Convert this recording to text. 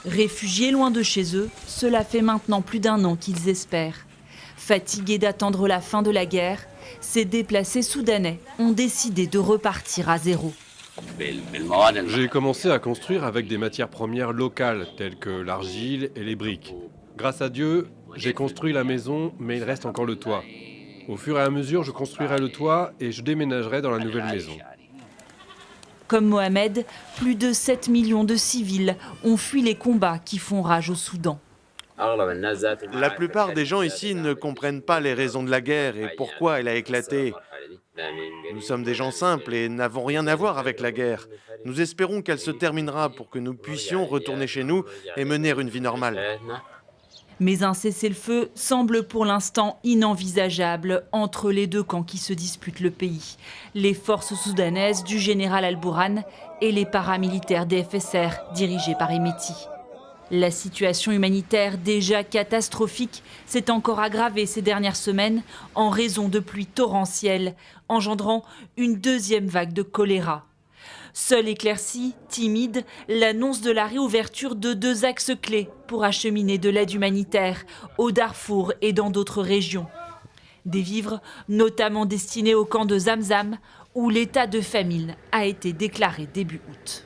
Réfugiés loin de chez eux, cela fait maintenant plus d'1 an qu'ils espèrent. Fatigués d'attendre la fin de la guerre, ces déplacés soudanais ont décidé de repartir à zéro. J'ai commencé à construire avec des matières premières locales, telles que l'argile et les briques. Grâce à Dieu, j'ai construit la maison, mais il reste encore le toit. Au fur et à mesure, je construirai le toit et je déménagerai dans la nouvelle maison. Comme Mohamed, plus de 7 millions de civils ont fui les combats qui font rage au Soudan. La plupart des gens ici ne comprennent pas les raisons de la guerre et pourquoi elle a éclaté. Nous sommes des gens simples et n'avons rien à voir avec la guerre. Nous espérons qu'elle se terminera pour que nous puissions retourner chez nous et mener une vie normale. Mais un cessez-le-feu semble pour l'instant inenvisageable entre les deux camps qui se disputent le pays. Les forces soudanaises du général Al-Bourhan et les paramilitaires des FSR dirigés par Hemeti. La situation humanitaire déjà catastrophique s'est encore aggravée ces dernières semaines en raison de pluies torrentielles, engendrant une 2e vague de choléra. Seule éclaircie, timide, l'annonce de la réouverture de 2 axes clés pour acheminer de l'aide humanitaire au Darfour et dans d'autres régions. Des vivres notamment destinés au camp de Zamzam où l'état de famine a été déclaré début août.